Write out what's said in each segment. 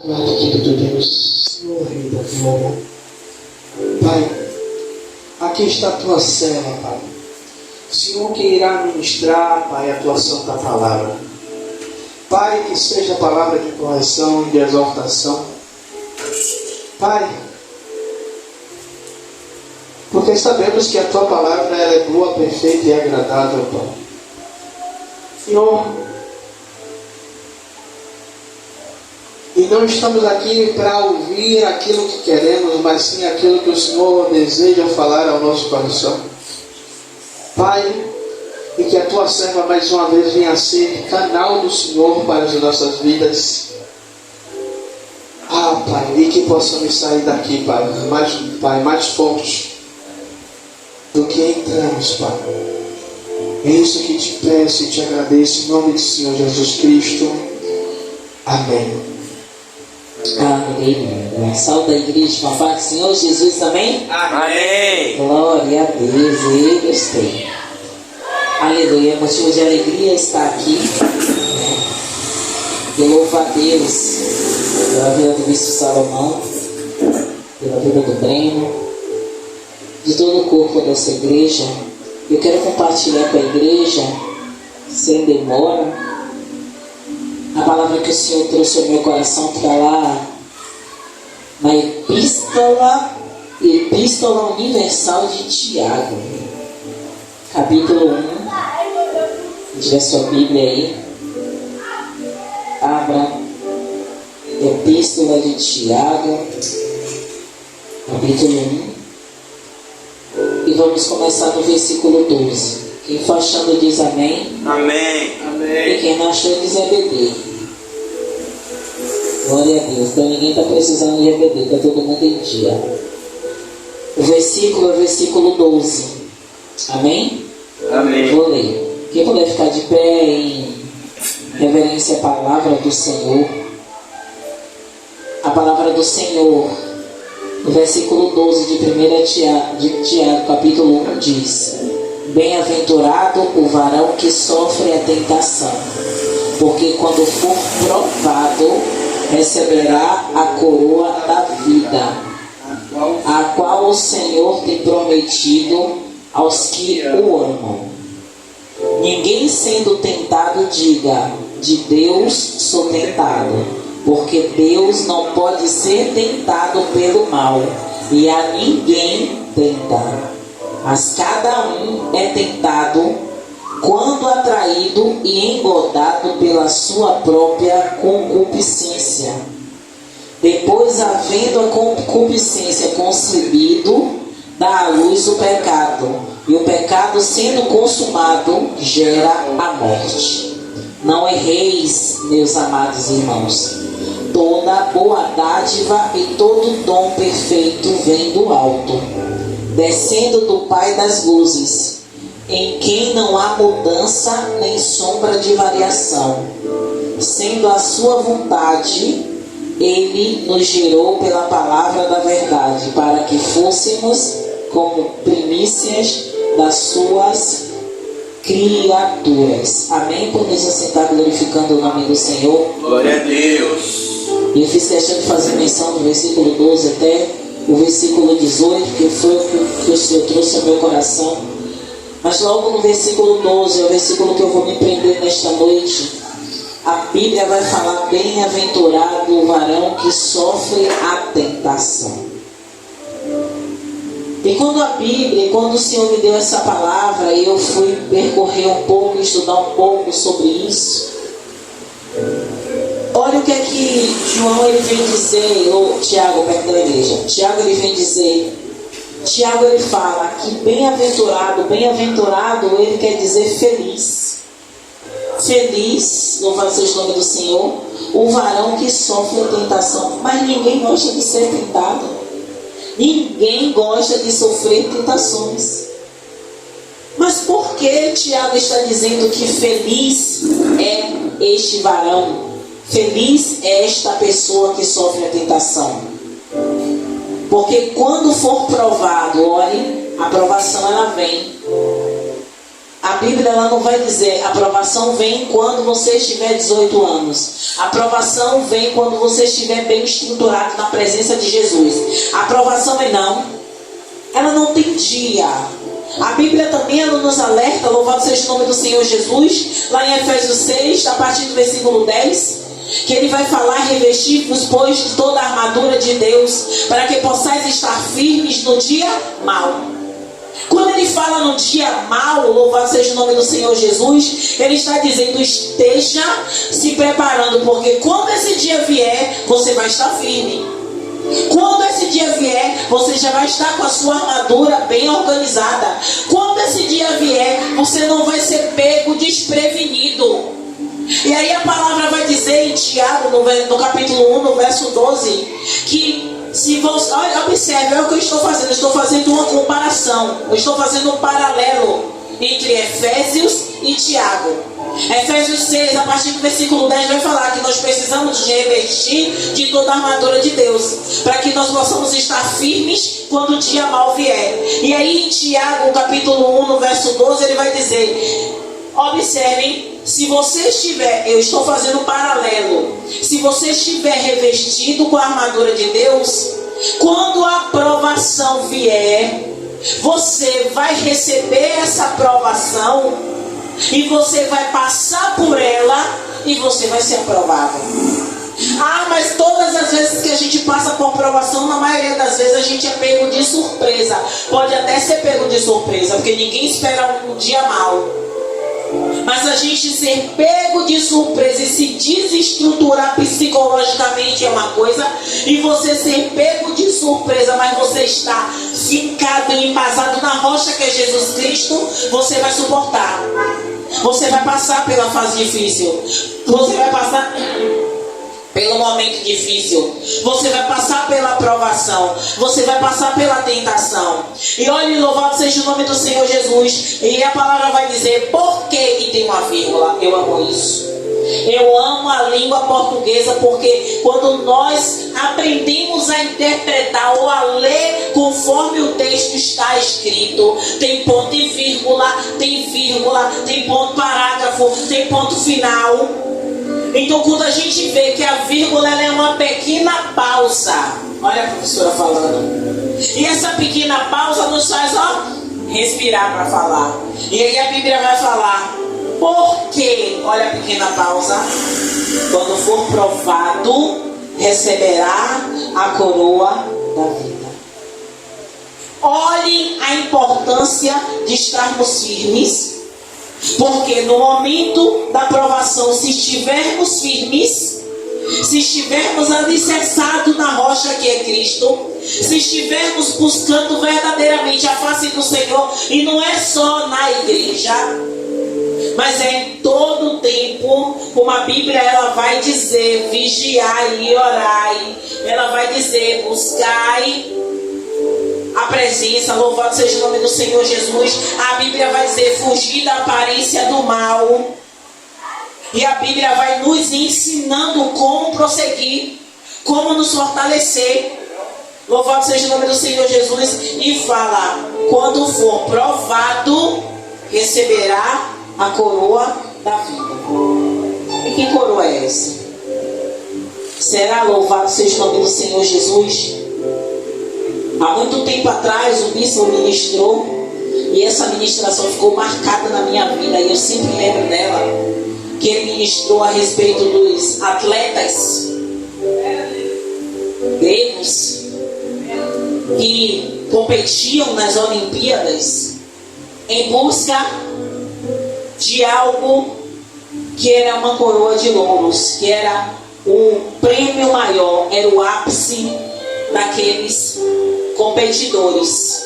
Amado querido Deus, Senhor Rei da Glória, Pai, aqui está a tua serva, Pai. O Senhor que irá ministrar, Pai, a tua santa palavra. Pai, que seja a palavra de correção e de exortação. Pai, porque sabemos que a tua palavra ela é boa, perfeita e agradável, Pai. Senhor, e não estamos aqui para ouvir aquilo que queremos, mas sim aquilo que o Senhor deseja falar ao nosso coração. Pai, e que a tua serva mais uma vez venha a ser canal do Senhor para as nossas vidas. Pai, e que possamos sair daqui, Pai, mais forte do que entramos, Pai. É isso que te peço e te agradeço em nome do Senhor Jesus Cristo. Amém. Amém. Salve a igreja, uma paz do Senhor Jesus, amém? Amém. Glória a Deus, eu gostei. Aleluia, motivo de alegria estar aqui, né? Eu louvo a Deus pela vida do bispo Salomão, pela vida do Breno, de todo o corpo dessa igreja. Eu quero compartilhar com a igreja, sem demora, a palavra que o Senhor trouxe ao meu coração, que está lá na Epístola Universal de Tiago, capítulo 1. Se tiver sua Bíblia aí, abra Epístola de Tiago, capítulo 1, e vamos começar no versículo 12. Quem for achando diz amém. Amém. E quem não achou diz EBD. Glória a Deus. Então ninguém está precisando de EBD, está todo mundo em dia. O versículo é o versículo 12. Amém? Amém. Vou ler. Quem puder ficar de pé em reverência à palavra do Senhor. A palavra do Senhor, no versículo 12 de 1 de Tiago, capítulo 1, diz: Bem-aventurado o varão que sofre a tentação, porque quando for provado, receberá a coroa da vida, a qual o Senhor tem prometido aos que o amam. Ninguém sendo tentado diga: de Deus sou tentado, porque Deus não pode ser tentado pelo mal, e a ninguém tenta. Mas cada um é tentado quando atraído e engodado pela sua própria concupiscência. Depois, havendo a concupiscência concebido, dá à luz o pecado. E o pecado, sendo consumado, gera a morte. Não erreis, meus amados irmãos. Toda boa dádiva e todo dom perfeito vem do alto, descendo do Pai das luzes, em quem não há mudança nem sombra de variação. Sendo a sua vontade, Ele nos gerou pela palavra da verdade, para que fôssemos como primícias das suas criaturas. Amém? Podemos assentar glorificando o nome do Senhor. Glória a Deus. E eu fiz questão de fazer menção do versículo 12 até o versículo 18, que foi o que o Senhor trouxe ao meu coração. Mas logo no versículo 12, é o versículo que eu vou me prender nesta noite. A Bíblia vai falar: bem-aventurado o varão que sofre a tentação. E quando o Senhor me deu essa palavra, eu fui percorrer um pouco, estudar um pouco sobre isso. Olha o que é que João ele vem dizer, ou Tiago, perto da igreja. Tiago ele vem dizer, Tiago ele fala que bem-aventurado, ele quer dizer feliz. Feliz, louvado seja o nome do Senhor, o varão que sofre a tentação. Mas ninguém gosta de ser tentado. Ninguém gosta de sofrer tentações. Mas por que Tiago está dizendo que feliz é este varão? Feliz é esta pessoa que sofre a tentação. Porque quando for provado, olhe, a provação ela vem. A Bíblia ela não vai dizer: a aprovação vem quando você estiver 18 anos. A aprovação vem quando você estiver bem estruturado na presença de Jesus. A aprovação é não. Ela não tem dia. A Bíblia também ela nos alerta, louvado seja o nome do Senhor Jesus, lá em Efésios 6, a partir do versículo 10, que ele vai falar: revestir-vos, pois, de toda a armadura de Deus, para que possais estar firmes no dia mau. Quando ele fala no dia mau, louvado seja o nome do Senhor Jesus, ele está dizendo: esteja se preparando, porque quando esse dia vier, você vai estar firme. Quando esse dia vier, você já vai estar com a sua armadura bem organizada. Quando esse dia vier, você não vai ser pego desprevenido. E aí a palavra vai dizer em Tiago, no capítulo 1, no verso 12, que se você, olha, observe, é o que eu estou fazendo. Eu estou fazendo uma comparação, eu estou fazendo um paralelo entre Efésios e Tiago. Efésios 6, a partir do versículo 10, vai falar que nós precisamos de revestir de toda a armadura de Deus, para que nós possamos estar firmes quando o dia mau vier. E aí em Tiago, capítulo 1, no verso 12, ele vai dizer: observem, se você estiver, eu estou fazendo um paralelo, se você estiver revestido com a armadura de Deus, quando a provação vier, você vai receber essa provação e você vai passar por ela e você vai ser aprovado. Ah, mas todas as vezes que a gente passa por aprovação, na maioria das vezes a gente é pego de surpresa. Pode até ser pego de surpresa, porque ninguém espera um dia mau. Mas a gente ser pego de surpresa e se desestruturar psicologicamente é uma coisa, e você ser pego de surpresa, mas você está fincado e embasado na rocha que é Jesus Cristo, você vai suportar. Você vai passar pela fase difícil. Você vai passar pelo momento difícil. Você vai passar pela aprovação. Você vai passar pela tentação. E olhe, louvado seja o nome do Senhor Jesus. E a palavra vai dizer: por que? E tem uma vírgula. Eu amo isso. Eu amo a língua portuguesa, porque quando nós aprendemos a interpretar ou a ler conforme o texto está escrito, tem ponto e vírgula, tem ponto parágrafo, tem ponto final. Então quando a gente vê que a vírgula ela é uma pequena pausa, olha a professora falando, e essa pequena pausa nos faz respirar para falar. E aí a Bíblia vai falar: porque, olha a pequena pausa, quando for provado, receberá a coroa da vida. Olhem a importância de estarmos firmes, porque no momento da provação, se estivermos firmes, se estivermos alicerçados na rocha que é Cristo, se estivermos buscando verdadeiramente a face do Senhor, e não é só na igreja, mas é em todo o tempo, como a Bíblia ela vai dizer: vigiai e orai. Ela vai dizer: buscai a presença, louvado seja o nome do Senhor Jesus. A Bíblia vai dizer: fugir da aparência do mal. E a Bíblia vai nos ensinando como prosseguir, como nos fortalecer. Louvado seja o nome do Senhor Jesus. E fala: quando for provado, receberá a coroa da vida. E que coroa é essa? Será? Louvado seja o nome do Senhor Jesus. Há muito tempo atrás o bispo ministrou, e essa ministração ficou marcada na minha vida, e eu sempre lembro dela, que ele ministrou a respeito dos atletas gregos que competiam nas Olimpíadas em busca de algo que era uma coroa de louros, que era o prêmio maior, era o ápice daqueles competidores.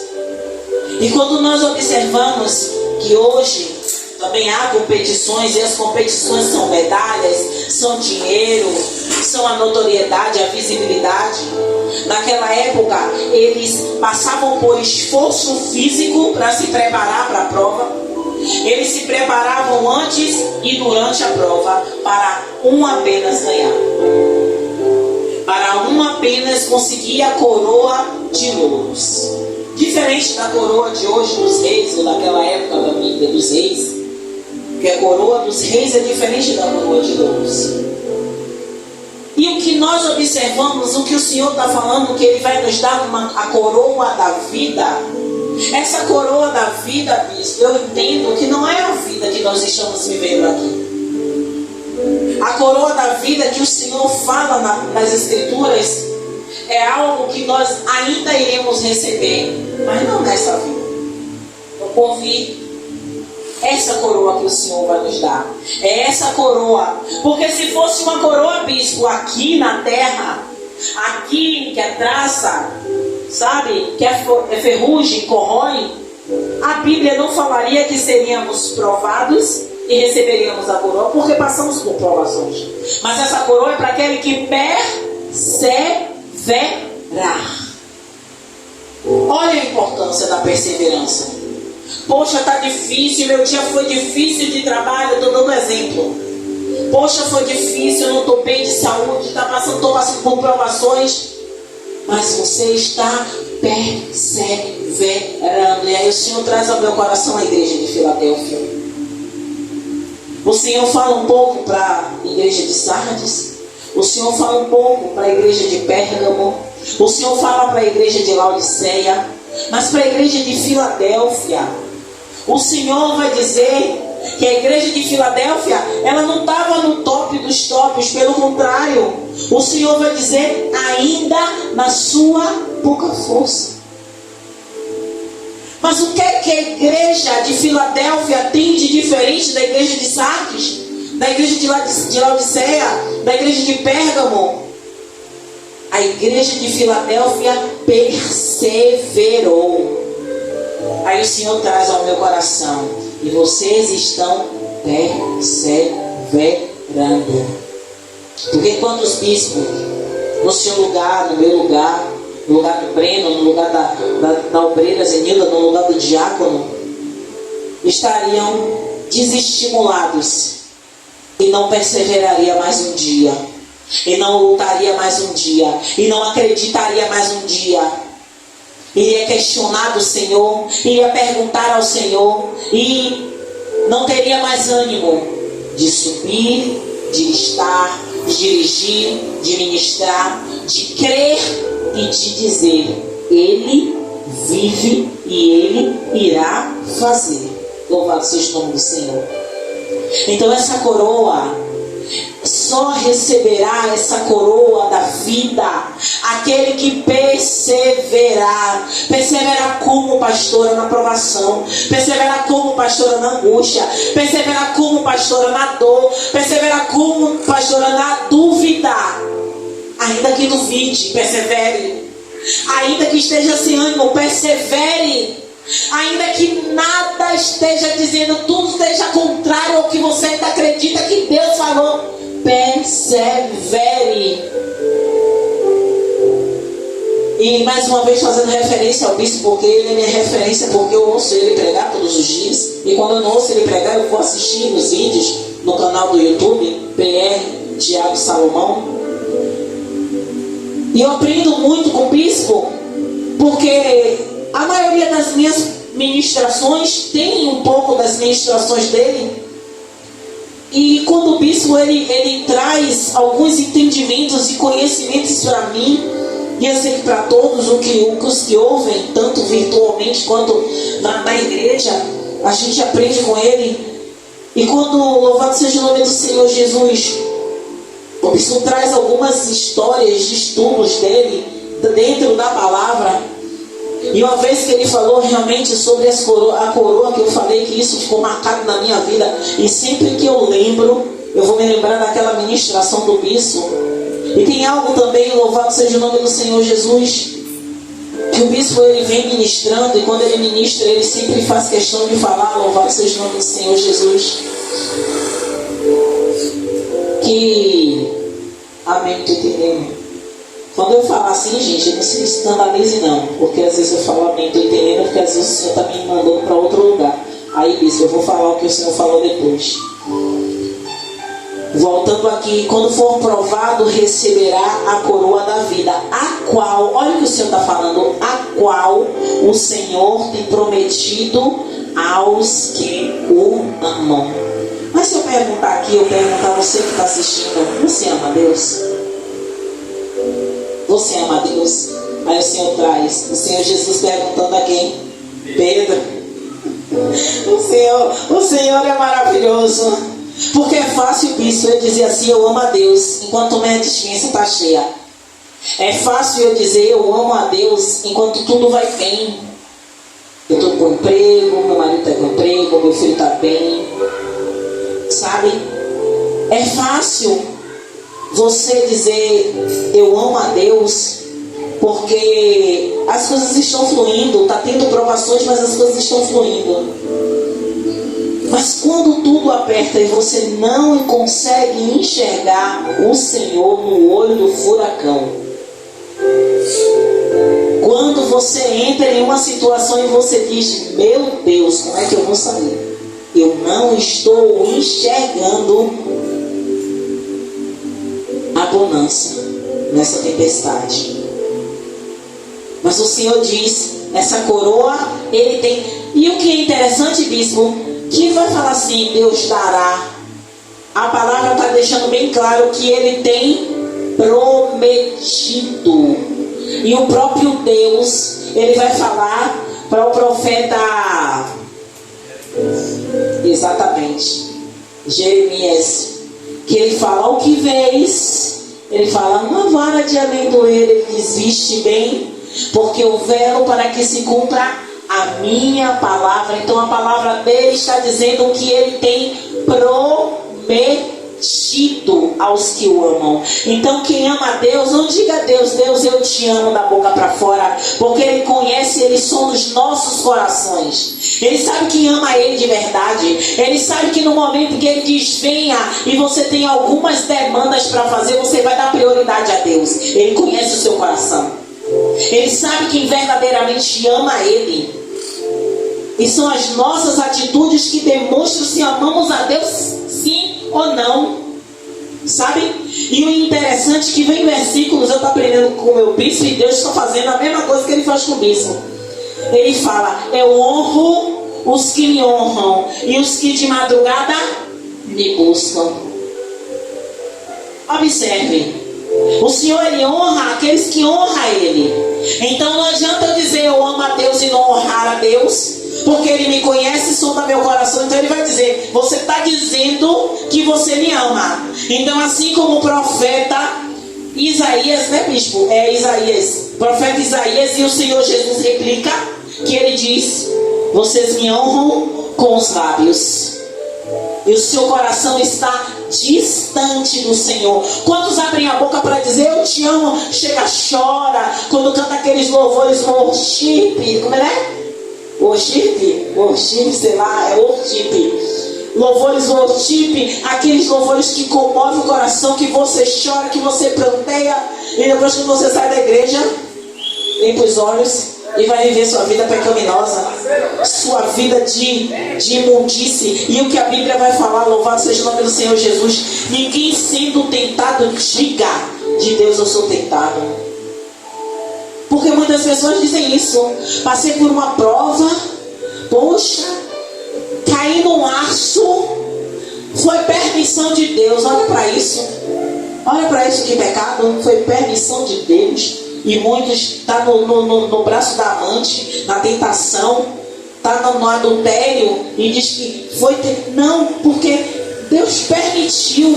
E quando nós observamos que hoje também há competições, e as competições são medalhas, são dinheiro, são a notoriedade, a visibilidade. Naquela época eles passavam por esforço físico para se preparar para a prova. Eles se preparavam antes e durante a prova para apenas ganhar, para apenas conseguir a coroa de louros. Diferente da coroa de hoje dos reis, ou daquela época da Bíblia dos reis, que a coroa dos reis é diferente da coroa de louros. E o que nós observamos, o que o Senhor está falando, que Ele vai nos dar a coroa da vida. Essa coroa da vida, bispo, eu entendo que não é a vida que nós estamos vivendo aqui. A coroa da vida que o Senhor fala nas Escrituras é algo que nós ainda iremos receber, mas não nessa vida. No porvir. Essa coroa que o Senhor vai nos dar. É essa coroa. Porque se fosse uma coroa, bispo, aqui na terra, aqui que é traça, sabe, que é ferrugem, corrói, a Bíblia não falaria que seríamos provados e receberíamos a coroa, porque passamos por provações. Mas essa coroa é para aquele que perseverar. Olha a importância da perseverança. Poxa, está difícil, meu dia foi difícil de trabalho, eu estou dando exemplo. Poxa, foi difícil, eu não estou bem de saúde, estou passando por provações. Mas você está perseverando. E aí o Senhor traz ao meu coração a igreja de Filadélfia. O Senhor fala um pouco para a igreja de Sardes. O Senhor fala um pouco para a igreja de Pérgamo. O Senhor fala para a igreja de Laodiceia. Mas para a igreja de Filadélfia, o Senhor vai dizer que a igreja de Filadélfia, ela não estava no top dos tops, pelo contrário, o Senhor vai dizer, ainda na sua pouca força. Mas o que é que a igreja de Filadélfia tem de diferente da igreja de Sardes, da igreja de Laodiceia, da igreja de Pérgamo? A igreja de Filadélfia perseverou. Aí o Senhor traz ao meu coração, e vocês estão perseverando. Porque quantos bispos, no seu lugar, no meu lugar, no lugar do Breno, no lugar da obreira Zenilda, no lugar do diácono, estariam desestimulados e não perseverariam mais um dia, e não lutaria mais um dia, e não acreditaria mais um dia. Iria questionar do Senhor, iria perguntar ao Senhor, e não teria mais ânimo de subir, de estar, de dirigir, de ministrar, de crer e de dizer: Ele vive e Ele irá fazer. Louvado seja o nome do Senhor. Então essa coroa, só receberá essa coroa da vida aquele que perseverar. Perseverar como, pastora, na provação. Perseverar como, pastora, na angústia. Perseverar como, pastora, na dor. Perseverar como, pastora, na dúvida. Ainda que duvide, persevere. Ainda que esteja sem ânimo, persevere. Ainda que nada esteja dizendo, tudo esteja contrário ao que você ainda acredita que Deus falou, persevere. E mais uma vez fazendo referência ao bispo, porque ele é minha referência, porque eu ouço ele pregar todos os dias. E quando eu não ouço ele pregar, eu vou assistir os vídeos no canal do YouTube, PR Tiago Salomão. E eu aprendo muito com o bispo, porque a maioria das minhas ministrações tem um pouco das ministrações dele. E quando o bispo ele traz alguns entendimentos e conhecimentos para mim, e eu sei que para todos os que ouvem, tanto virtualmente quanto na igreja, a gente aprende com ele. E quando, louvado seja o nome do Senhor Jesus, o bispo traz algumas histórias de estudos dele dentro da palavra. E uma vez que ele falou realmente sobre a coroa, que eu falei que isso ficou marcado na minha vida, e sempre que eu lembro, eu vou me lembrar daquela ministração do bispo. E tem algo também, louvado seja o nome do Senhor Jesus, que o bispo ele vem ministrando, e quando ele ministra, ele sempre faz questão de falar, louvado seja o nome do Senhor Jesus, que, amém, tu entendendo? Quando eu falar assim, gente, não se escandalize não, porque às vezes eu falo amém, tô entendendo, porque às vezes o Senhor está me mandando para outro lugar. Aí, bispo, eu vou falar o que o Senhor falou depois. Voltando aqui, quando for provado, receberá a coroa da vida, a qual, olha o que o Senhor está falando, a qual o Senhor tem prometido aos que o amam. Mas se eu perguntar aqui, eu perguntar a você que está assistindo, você ama Deus? Você ama Deus? Aí o Senhor traz, o Senhor Jesus perguntando a quem? Pedro. O Senhor é maravilhoso. Porque é fácil, bispo, eu dizer assim, eu amo a Deus, enquanto minha dispensa está cheia. É fácil eu dizer, eu amo a Deus, enquanto tudo vai bem. Eu estou com emprego, meu marido está com emprego, meu filho está bem. Sabe? É fácil você dizer, eu amo a Deus, porque as coisas estão fluindo, está tendo provações, mas as coisas estão fluindo. Mas quando tudo aperta e você não consegue enxergar o Senhor no olho do furacão, quando você entra em uma situação e você diz, meu Deus, como é que eu vou sair? Eu não estou enxergando a bonança nessa tempestade. Mas o Senhor diz, essa coroa Ele tem. E o que é interessante, bispo, que vai falar assim, Deus dará. A palavra está deixando bem claro que Ele tem prometido. E o próprio Deus, Ele vai falar para o profeta, exatamente, Jeremias, que ele fala, o que vês? Ele fala, uma vara de amendoeira. Ele diz, viste bem, porque eu velo para que se cumpra a minha palavra. Então a palavra dele está dizendo que ele tem prometido aos que o amam. Então quem ama a Deus, não diga a Deus, Deus eu te amo da boca para fora, porque Ele conhece, Ele sonda os nossos corações. Ele sabe quem ama Ele de verdade. Ele sabe que no momento que Ele diz venha e você tem algumas demandas para fazer, você vai dar prioridade a Deus. Ele conhece o seu coração. Ele sabe quem verdadeiramente ama Ele. E são as nossas atitudes que demonstram se amamos a Deus sim ou não. Sabe? E o interessante é que vem versículos, eu estou aprendendo com o meu bispo, e Deus está fazendo a mesma coisa que Ele faz com o bispo. Ele fala, eu honro os que me honram, e os que de madrugada me buscam. Observe, o Senhor Ele honra aqueles que honram Ele. Então não adianta eu dizer eu amo a Deus e não honrar a Deus, porque Ele me conhece e sonda meu coração. Então Ele vai dizer, você está dizendo que você me ama. Então assim como o profeta Isaías, né bispo? É Isaías, profeta Isaías, e o Senhor Jesus replica, que Ele diz, vocês me honram com os lábios, e o seu coração está distante do Senhor. Quantos abrem a boca para dizer eu te amo, chega, chora, quando canta aqueles louvores worship, como é? Worship, sei lá, é worship. Louvores worship, aqueles louvores que comovem o coração, que você chora, que você pranteia, e depois que você sai da igreja, limpa os olhos e vai viver sua vida pecaminosa, sua vida de imundície. E o que a Bíblia vai falar, louvado seja o nome do Senhor Jesus, ninguém sendo tentado diga, de Deus eu sou tentado. Porque muitas pessoas dizem isso, passei por uma prova, poxa, caí num aço, foi permissão de Deus. Olha para isso, que pecado, foi permissão de Deus. E muitos estão no braço da amante, na tentação, está no adultério e diz que foi. Não, porque Deus permitiu.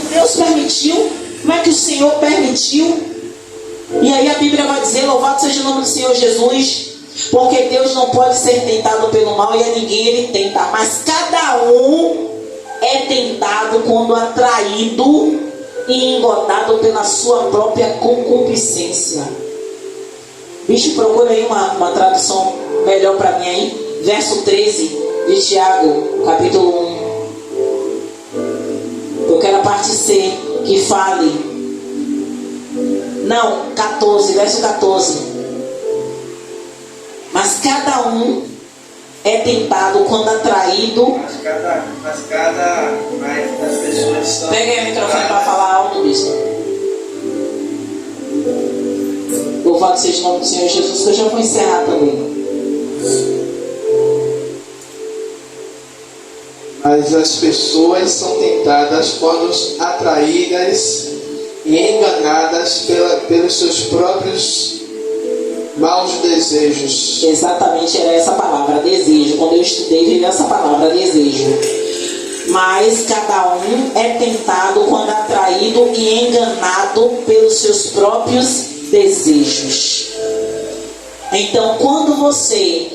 Como é que o Senhor permitiu? E aí a Bíblia vai dizer, louvado seja o nome do Senhor Jesus, porque Deus não pode ser tentado pelo mal, e a ninguém Ele tenta, mas cada um é tentado quando atraído e engodado pela sua própria concupiscência. Bicho, procura aí uma tradução melhor para mim aí. Verso 13 de Tiago, capítulo 1. Eu quero a parte C, que fale. Não, 14, verso 14. Mas cada um é tentado quando atraído. Mas cada das pessoas são. Pega aí o microfone para falar alto, bispo. Louvado seja o nome do Senhor Jesus, que eu já vou encerrar também. Mas as pessoas são tentadas quando atraídas e enganadas pelos seus próprios maus desejos. Exatamente, era essa palavra, desejo. Quando eu estudei, veio essa palavra, desejo. Mas cada um é tentado quando atraído e enganado pelos seus próprios desejos. Então, quando você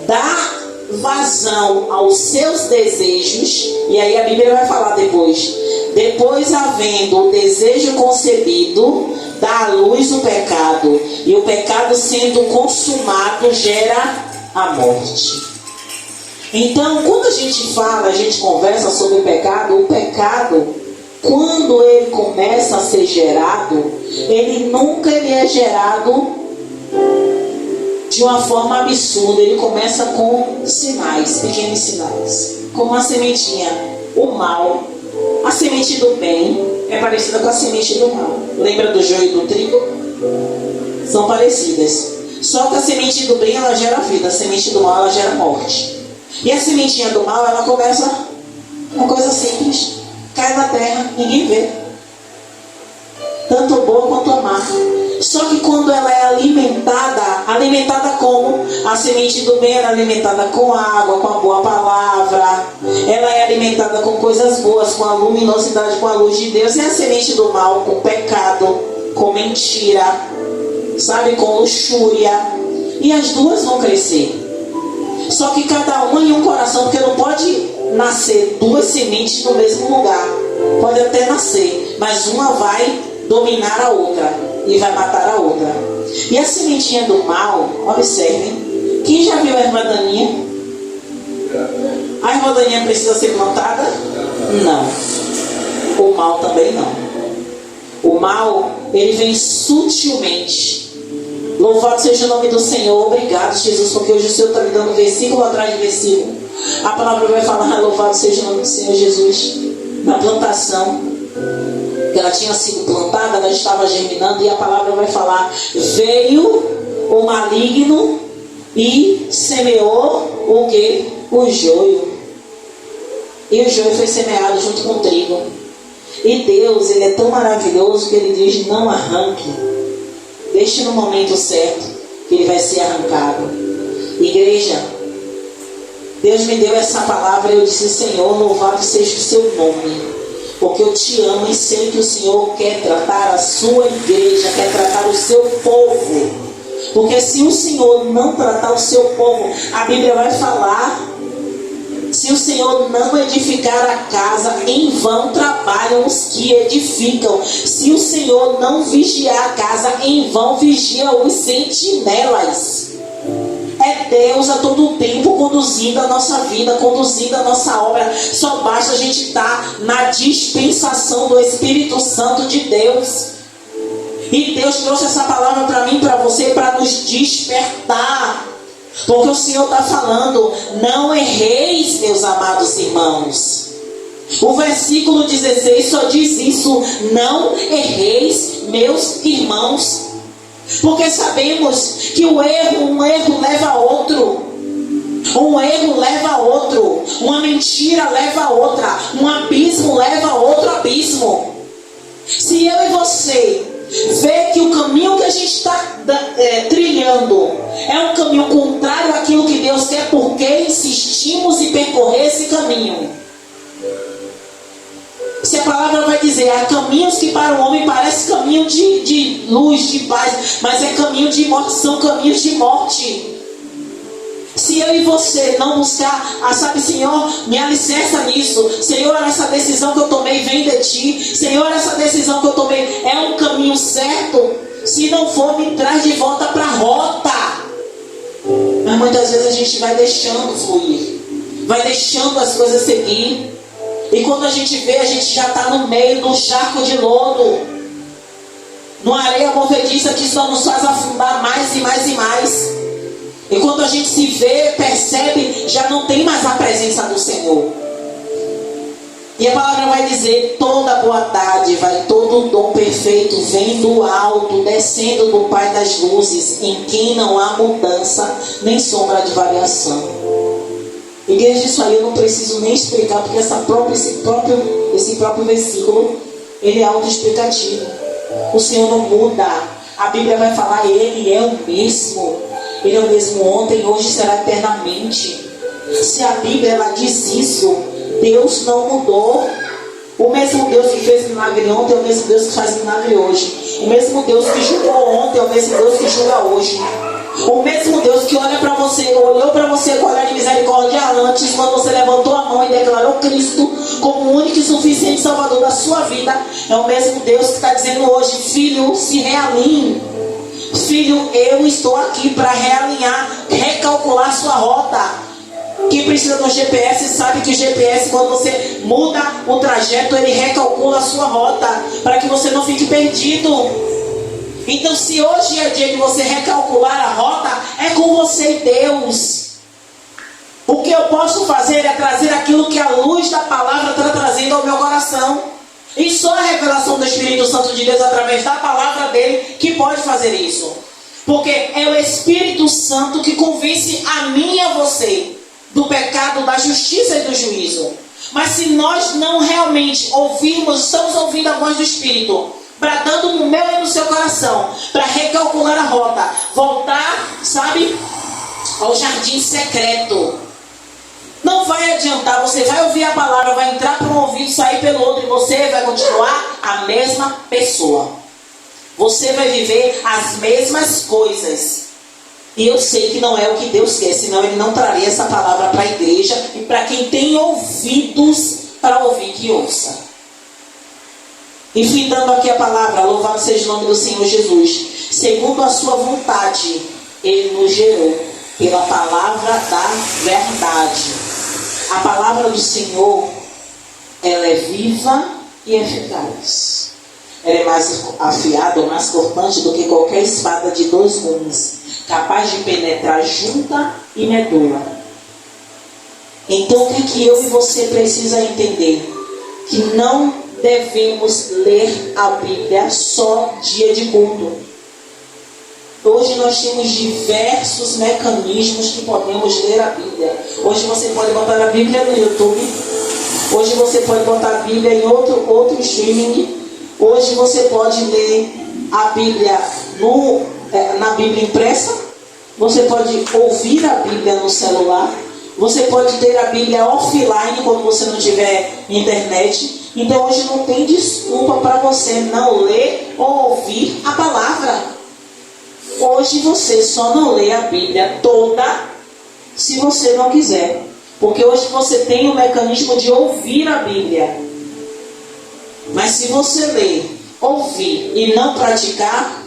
dá vazão aos seus desejos, e aí a Bíblia vai falar depois havendo o desejo concebido, dá à luz o pecado, e o pecado sendo consumado gera a morte. Então, quando a gente conversa sobre o pecado, quando ele começa a ser gerado, ele nunca é gerado de uma forma absurda. Ele começa com sinais, pequenos sinais, como uma sementinha. O mal, a semente do bem é parecida com a semente do mal. Lembra do joio e do trigo? São parecidas. Só que a semente do bem, ela gera vida, a semente do mal, ela gera morte. E a sementinha do mal, ela começa uma coisa simples, cai na terra, ninguém vê, tanto boa quanto a má. Só que quando ela é alimentada como? A semente do bem era alimentada com água, com a boa palavra. Ela é alimentada com coisas boas, com a luminosidade, com a luz de Deus. E a semente do mal com pecado, com mentira, sabe, com luxúria. E as duas vão crescer. Só que cada uma em um coração, porque não pode nascer duas sementes no mesmo lugar. Pode até nascer, mas uma vai dominar a outra e vai matar a outra. E a sementinha do mal, observem, quem já viu a erva daninha? A erva daninha precisa ser plantada? Não. O mal também não. O mal, ele vem sutilmente. Louvado seja o nome do Senhor. Obrigado, Jesus, porque hoje o Senhor está me dando versículo atrás de versículo. A palavra vai falar, louvado seja o nome do Senhor Jesus. Na plantação, que ela tinha sido plantada, ela estava germinando, e a palavra vai falar, veio o maligno e semeou o quê? O joio. E o joio foi semeado junto com o trigo. E Deus, ele é tão maravilhoso que ele diz, não arranque, deixe no momento certo que ele vai ser arrancado. Igreja, Deus me deu essa palavra e eu disse, Senhor, louvado seja o seu nome, porque eu te amo e sei que o Senhor quer tratar a sua igreja, quer tratar o seu povo. Porque se o Senhor não tratar o seu povo, a Bíblia vai falar, se o Senhor não edificar a casa, em vão trabalham os que edificam. Se o Senhor não vigiar a casa, em vão vigiam os sentinelas. É Deus a todo tempo conduzindo a nossa vida, conduzindo a nossa obra. Só basta a gente estar na dispensação do Espírito Santo de Deus. E Deus trouxe essa palavra para mim, para você, para nos despertar. Porque o Senhor está falando, não erreis, meus amados irmãos. O versículo 16 só diz isso, não erreis, meus irmãos. Porque sabemos que um erro leva a outro. Um erro leva a outro. Uma mentira leva a outra. Um abismo leva a outro abismo. Se eu e você ver que o caminho que a gente está trilhando é um caminho contrário àquilo que Deus quer, porque insistimos em percorrer esse caminho. Se a palavra vai dizer, há caminhos que para o homem parece caminho de luz, de paz, mas é caminho de morte, são caminhos de morte. Se eu e você não buscar, sabe, Senhor, me alicerça nisso. Senhor, essa decisão que eu tomei vem de Ti. Senhor, essa decisão que eu tomei é um caminho certo. Se não for, me traz de volta para a rota. Mas muitas vezes a gente vai deixando fluir, vai deixando as coisas seguir. E quando a gente vê, a gente já está no meio de um charco de lodo, numa areia movediça que só nos faz afundar mais e mais e mais. E quando a gente se vê, percebe, já não tem mais a presença do Senhor. E a palavra vai dizer: toda boa dádiva e todo dom perfeito vem do alto, descendo do Pai das luzes, em quem não há mudança nem sombra de variação. Igreja, isso aí eu não preciso nem explicar, porque esse próprio versículo, ele é autoexplicativo. O Senhor não muda. A Bíblia vai falar: Ele é o mesmo. Ele é o mesmo ontem, hoje, será eternamente. Se a Bíblia ela diz isso, Deus não mudou. O mesmo Deus que fez milagre ontem é o mesmo Deus que faz milagre hoje. O mesmo Deus que julgou ontem é o mesmo Deus que julga hoje. O mesmo Deus que olha para você, olhou para você com olhar de misericórdia antes, quando você levantou a mão e declarou Cristo como o único e suficiente Salvador da sua vida, é o mesmo Deus que está dizendo hoje: filho, se realinhe. Filho, eu estou aqui para realinhar, recalcular sua rota. Quem precisa do GPS sabe que o GPS, quando você muda o trajeto, ele recalcula a sua rota, para que você não fique perdido. Então, se hoje é dia de você recalcular a rota, é com você e Deus. O que eu posso fazer é trazer aquilo que a luz da palavra está trazendo ao meu coração. E só a revelação do Espírito Santo de Deus, através da palavra dele, que pode fazer isso. Porque é o Espírito Santo que convence a mim e a você do pecado, da justiça e do juízo. Mas se nós não realmente ouvirmos, estamos ouvindo a voz do Espírito, bradando no meu e no seu coração, para recalcular a rota, voltar, sabe, ao jardim secreto. Não vai adiantar, você vai ouvir a palavra, vai entrar por um ouvido, sair pelo outro, e você vai continuar a mesma pessoa. Você vai viver as mesmas coisas. E eu sei que não é o que Deus quer, senão Ele não traria essa palavra para a igreja e para quem tem ouvidos para ouvir, que ouça. Enfim, dando aqui a palavra, louvado seja o nome do Senhor Jesus. Segundo a sua vontade, Ele nos gerou pela palavra da verdade. A palavra do Senhor, ela é viva e eficaz. Ela é mais afiada ou mais cortante do que qualquer espada de 2 gumes, capaz de penetrar junta e medula. Então, o que eu e você precisa entender? Que não devemos ler a Bíblia só dia de culto. Hoje nós temos diversos mecanismos que podemos ler a Bíblia. Hoje você pode botar a Bíblia no YouTube. Hoje você pode botar a Bíblia em outro streaming. Hoje você pode ler a Bíblia na Bíblia impressa. Você pode ouvir a Bíblia no celular. Você pode ter a Bíblia offline quando você não tiver internet. Então hoje não tem desculpa para você não ler ou ouvir a palavra. Hoje você só não lê a Bíblia toda se você não quiser. Porque hoje você tem o mecanismo de ouvir a Bíblia. Mas se você ler, ouvir e não praticar,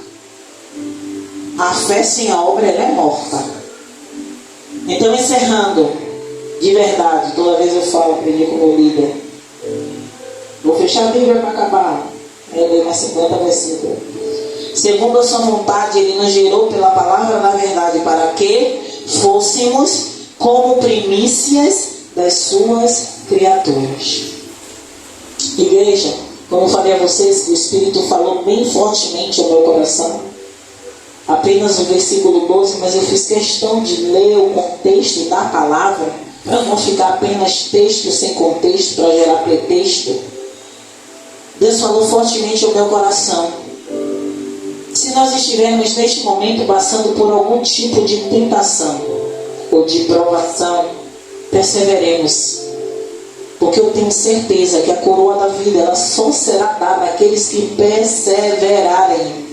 a fé sem a obra ela é morta. Então, encerrando, de verdade, toda vez eu falo, aprendi com o meu líder, vou fechar a Bíblia para acabar. Eu leio mais 50 versículos. Segundo a sua vontade, Ele nos gerou pela palavra da verdade, para que fôssemos como primícias das suas criaturas. Igreja, como eu falei a vocês, o Espírito falou bem fortemente ao meu coração. Apenas o versículo 12, mas eu fiz questão de ler o contexto da palavra, para não ficar apenas texto sem contexto, para gerar pretexto. Deus falou fortemente ao meu coração. Se nós estivermos neste momento passando por algum tipo de tentação ou de provação, perseveremos. Porque eu tenho certeza que a coroa da vida ela só será dada àqueles que perseverarem.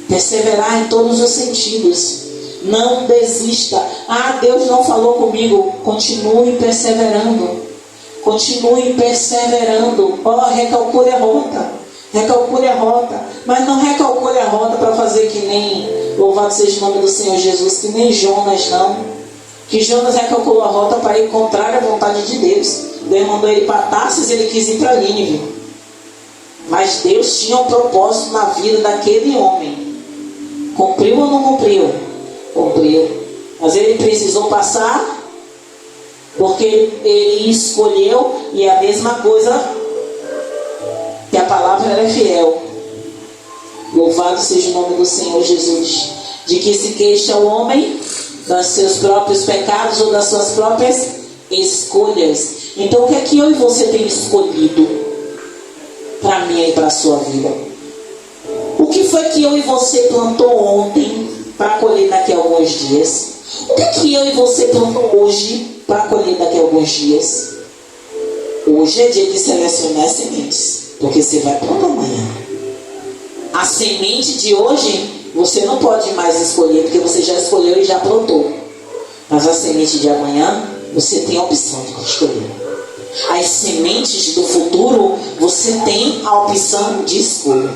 Perseverar em todos os sentidos. Não desista. Ah, Deus não falou comigo. Continue perseverando. Continue perseverando. Recalcule a rota. Recalcule a rota. Mas não recalcule a rota para fazer que nem, louvado seja o nome do Senhor Jesus, que nem Jonas não. Que Jonas recalculou a rota para ir contrário à vontade de Deus. Deus mandou ele para Tarsis e ele quis ir para Nínive. Mas Deus tinha um propósito na vida daquele homem. Cumpriu ou não cumpriu? Cumpriu. Mas ele precisou passar, porque ele escolheu, e é a mesma coisa que a palavra ela é fiel. Louvado seja o nome do Senhor Jesus. De que se queixa o homem dos seus próprios pecados ou das suas próprias escolhas. Então o que é que eu e você tem escolhido para mim e para a sua vida? O que foi que eu e você plantou ontem para colher daqui a alguns dias? O que é que eu e você plantou hoje para colher daqui a alguns dias? Hoje é dia de selecionar as sementes, porque você vai plantar amanhã. A semente de hoje você não pode mais escolher, porque você já escolheu e já plantou. Mas a semente de amanhã você tem a opção de escolher. As sementes do futuro você tem a opção de escolha.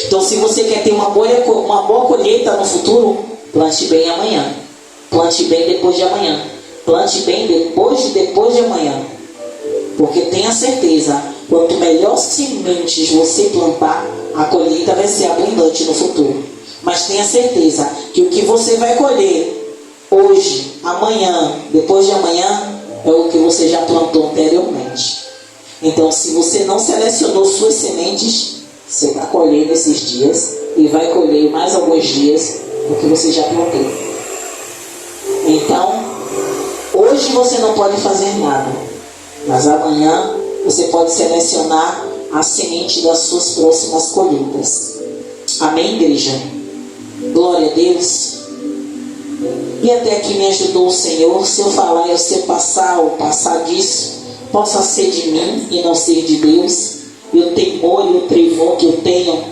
Então, se você quer ter uma boa colheita no futuro, plante bem amanhã. Plante bem depois de amanhã. Plante bem depois de amanhã. Porque tenha certeza, quanto melhor sementes você plantar, a colheita vai ser abundante no futuro. Mas tenha certeza que o que você vai colher hoje, amanhã, depois de amanhã, é o que você já plantou anteriormente. Então, se você não selecionou suas sementes, você vai colher nesses dias e vai colher mais alguns dias do que você já plantou. Então, hoje você não pode fazer nada, mas amanhã você pode selecionar a semente das suas próximas colheitas. Amém, igreja? Glória a Deus. E até aqui me ajudou o Senhor. Se eu falar e se eu passar ou passar disso, possa ser de mim e não ser de Deus. E o temor e o tremor que eu tenho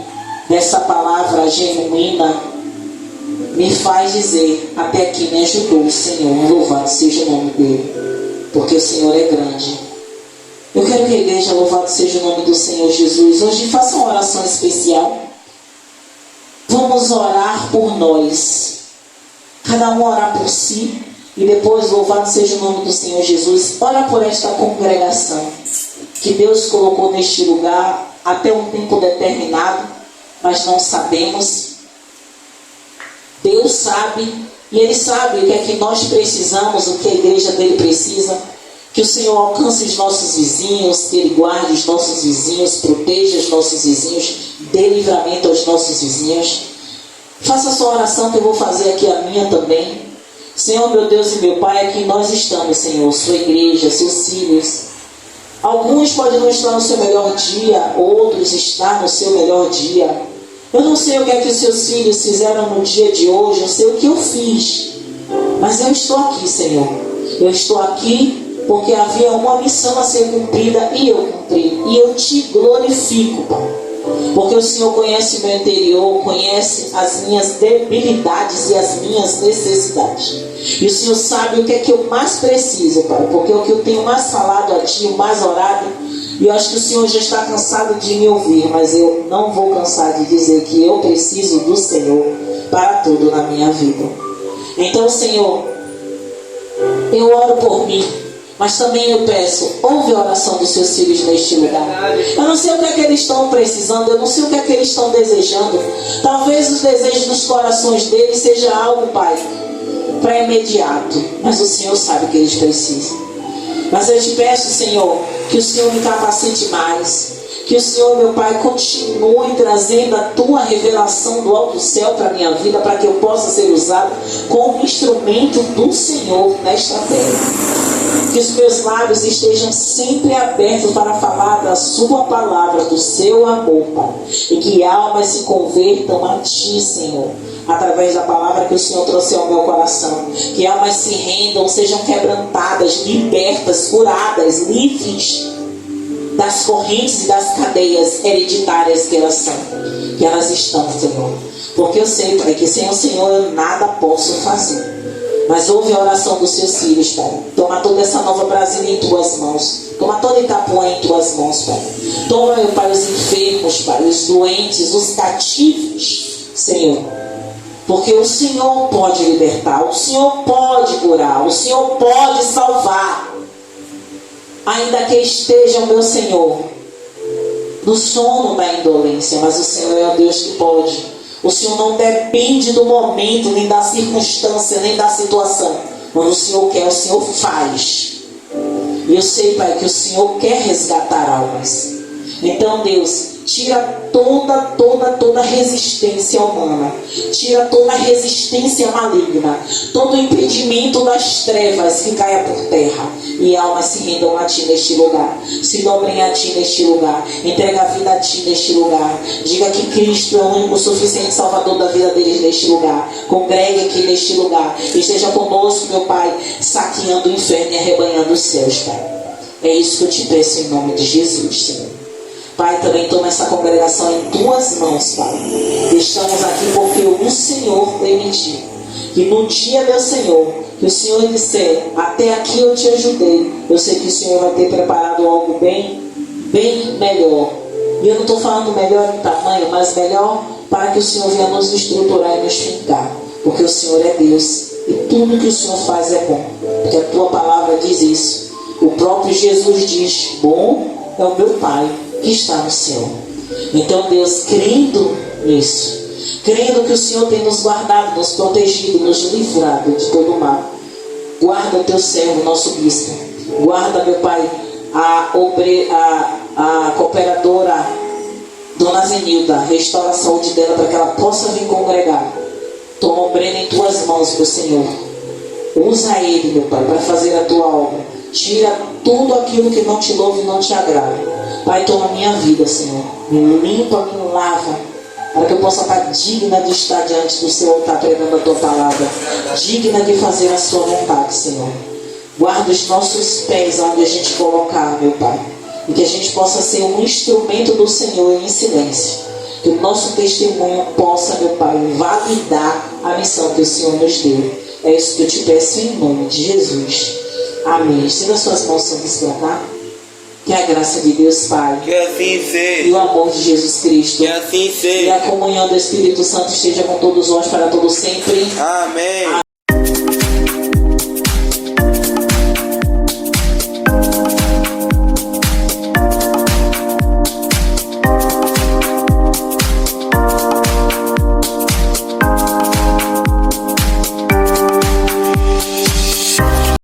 dessa palavra genuína me faz dizer: até aqui me ajudou o Senhor. Louvado seja o nome dele, porque o Senhor é grande. Eu quero que a igreja, louvado seja o nome do Senhor Jesus, hoje faça uma oração especial. Vamos orar por nós. Cada um orar por si. E depois, louvado seja o nome do Senhor Jesus, ora por esta congregação que Deus colocou neste lugar até um tempo determinado, mas não sabemos. Deus sabe, e Ele sabe o que é que nós precisamos, o que a igreja dele precisa. Que o Senhor alcance os nossos vizinhos, que Ele guarde os nossos vizinhos, proteja os nossos vizinhos, dê livramento aos nossos vizinhos. Faça a sua oração que eu vou fazer aqui a minha também. Senhor, meu Deus e meu Pai, aqui nós estamos, Senhor, sua igreja, seus filhos. Alguns podem não estar no seu melhor dia, outros estão no seu melhor dia. Eu não sei o que é que os seus filhos fizeram no dia de hoje, eu sei o que eu fiz. Mas eu estou aqui, Senhor. Eu estou aqui porque havia uma missão a ser cumprida e eu cumpri. E eu te glorifico, Pai. Porque o Senhor conhece o meu interior, conhece as minhas debilidades e as minhas necessidades. E o Senhor sabe o que é que eu mais preciso, Pai. Porque é o que eu tenho mais falado a Ti, o mais orado. E eu acho que o Senhor já está cansado de me ouvir. Mas eu não vou cansar de dizer que eu preciso do Senhor para tudo na minha vida. Então, Senhor, eu oro por mim. Mas também eu peço, ouve a oração dos seus filhos neste lugar. Eu não sei o que é que eles estão precisando, eu não sei o que é que eles estão desejando. Talvez os desejos dos corações deles seja algo, Pai, para imediato. Mas o Senhor sabe o que eles precisam. Mas eu te peço, Senhor, que o Senhor me capacite mais. Que o Senhor, meu Pai, continue trazendo a Tua revelação do alto céu para a minha vida, para que eu possa ser usado como instrumento do Senhor nesta terra. Que os meus lábios estejam sempre abertos para falar da Sua palavra, do Seu amor, Pai. E que almas se convertam a Ti, Senhor, através da palavra que o Senhor trouxe ao meu coração. Que almas se rendam, sejam quebrantadas, libertas, curadas, livres das correntes e das cadeias hereditárias que elas são, que elas estão, Senhor. Porque eu sei, Pai, que sem o Senhor eu nada posso fazer. Mas ouve a oração dos seus filhos, Pai. Toma toda essa Nova Brasília em Tuas mãos. Toma toda Itapuã em Tuas mãos, Pai. Toma, meu Pai, os enfermos, Pai, os doentes, os cativos, Senhor. Porque o Senhor pode libertar, o Senhor pode curar, o Senhor pode salvar. Ainda que esteja o meu Senhor no sono da indolência, mas o Senhor é o Deus que pode. O Senhor não depende do momento, nem da circunstância, nem da situação. Quando o Senhor quer, o Senhor faz. E eu sei, Pai, que o Senhor quer resgatar almas. Então, Deus, tira toda resistência humana. Tira toda resistência maligna. Todo impedimento das trevas que caia por terra. E almas se rendam a Ti neste lugar. Se dobrem a Ti neste lugar. Entrega a vida a Ti neste lugar. Diga que Cristo é o único suficiente Salvador da vida deles neste lugar. Congregue aqui neste lugar. Esteja conosco, meu Pai, saqueando o inferno e arrebanhando os céus, Pai. É isso que eu te peço em nome de Jesus, Senhor. Pai, também toma essa congregação em Tuas mãos, Pai. Estamos aqui porque o Senhor permitiu. Que no dia, meu Senhor, que o Senhor disser, até aqui eu te ajudei. Eu sei que o Senhor vai ter preparado algo bem melhor. E eu não estou falando melhor em tamanho, mas melhor para que o Senhor venha nos estruturar e nos fincar. Porque o Senhor é Deus. E tudo que o Senhor faz é bom. Porque a Tua palavra diz isso. O próprio Jesus diz, bom é o meu Pai que está no céu. Então, Deus, crendo nisso, crendo que o Senhor tem nos guardado, nos protegido, nos livrado de todo o mal, guarda o Teu servo, nosso bispo. Guarda, meu Pai, a cooperadora Dona Zenilda. Restaura a saúde dela para que ela possa vir congregar. Toma o Breno em Tuas mãos, meu Senhor. Usa ele, meu Pai, para fazer a Tua obra. Tira tudo aquilo que não Te louva e não Te agrada. Pai, toma minha vida, Senhor. Me limpa, me lava, para que eu possa estar digna de estar diante do Seu altar pregando a Tua palavra. Digna de fazer a Sua vontade, Senhor. Guarda os nossos pés onde a gente colocar, meu Pai. E que a gente possa ser um instrumento do Senhor em silêncio. Que o nosso testemunho possa, meu Pai, validar a missão que o Senhor nos deu. É isso que eu te peço em nome de Jesus. Amém. Estenda as suas mãos santas para cá. Que a graça de Deus Pai, Que assim seja. e o amor de Jesus Cristo, Que assim e a seja. comunhão do Espírito Santo esteja com todos nós para todo sempre. Amém.